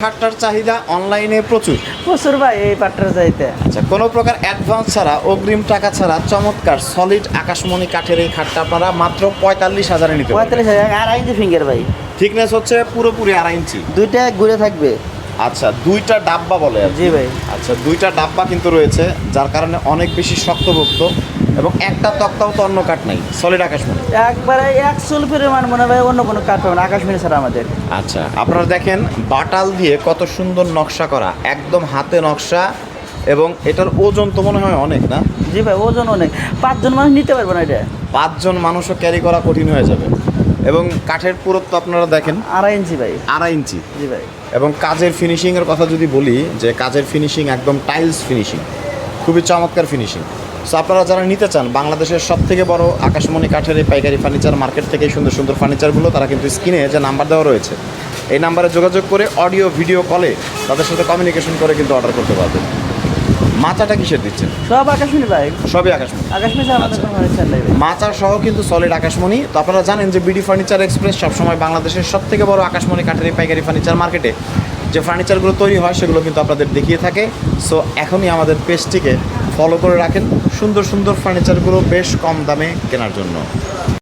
খাটটার চাহিদা অনলাইনে প্রচুর। প্রচুর ভাই এই পাটটার চাইতে। আচ্ছা, কোনো প্রকার অ্যাডভান্স ছাড়া, অগ্রিম টাকা ছাড়া চমৎকার সলিড আকাশমণি কাঠের এই খাটটা আপনারা মাত্র 45,000-এ নিতে পারবেন। 45,000 আর ইঞ্চি ফিঙ্গার ভাই। থিকনেস হচ্ছে পুরোপুরি 2.5 ইঞ্চি। দুইটা ঘুরে থাকবে। আচ্ছা, দুইটা ডাব্বা বলে আর কি। জি ভাই। আচ্ছা, দুইটা ডাব্বা কিন্তু রয়েছে, যার কারণে অনেক বেশি শক্তপোক্ত এবং একটা তক্তাও তো অন্য কাঠ নাই, সলিড আকাশমণি। একবারে 100 পরিমাণ মনে হয় অন্য কোনো কাঠ পাবেন আকাশমণি ছাড়া আমাদের। আচ্ছা, আপনারা দেখেন বাটাল দিয়ে কত সুন্দর নকশা করা, একদম হাতে নকশা, এবং এটার ওজন তো মনে হয় অনেক, না? জি ভাই, ওজন অনেক। 5 জন মানুষ নিতে পারবো না এটা। 5 জন মানুষও ক্যারি করা কঠিন হয়ে যাবে। এবং কাঠের পুরুত্ব আপনারা দেখেন 2.5 ইঞ্চি ভাই। 2.5 ইঞ্চি। জি ভাই। এবং কাজের ফিনিশিংয়ের কথা যদি বলি, যে কাজের ফিনিশিং একদম টাইলস ফিনিশিং, খুবই চমৎকার ফিনিশিং। সো আপনারা যারা নিতে চান, বাংলাদেশের সবথেকে বড় আকাশমণি কাঠের এই পাইকারি ফার্নিচার মার্কেট থেকে সুন্দর সুন্দর ফার্নিচারগুলো, তারা কিন্তু স্ক্রিনে যে নাম্বার দেওয়া রয়েছে, এই নাম্বারে যোগাযোগ করে অডিও ভিডিও কলে তাদের সাথে কমিউনিকেশন করে কিন্তু অর্ডার করতে পারবেন। মাচাটা কিসের দিচ্ছেন? সব আকাশমণি ভাই। সবই আকাশমণি। আকাশমণি ছাড়া আমাদের কোনো ফার্নিচার নেই ভাই। মাচার সহ কিন্তু সলিড আকাশমণি। তো আপনারা জানেন যে বিডি ফার্নিচার এক্সপ্রেস সবসময় বাংলাদেশের সবথেকে বড় আকাশমণি কাঠের এই পাইকারি ফার্নিচার মার্কেটে যে ফার্নিচারগুলো তৈরি হয় সেগুলো কিন্তু আপনাদের দেখিয়ে থাকে। সো এখনই আমাদের পেজটিকে ফলো করে রাখেন সুন্দর সুন্দর ফার্নিচারগুলো বেশ কম দামে কেনার জন্য।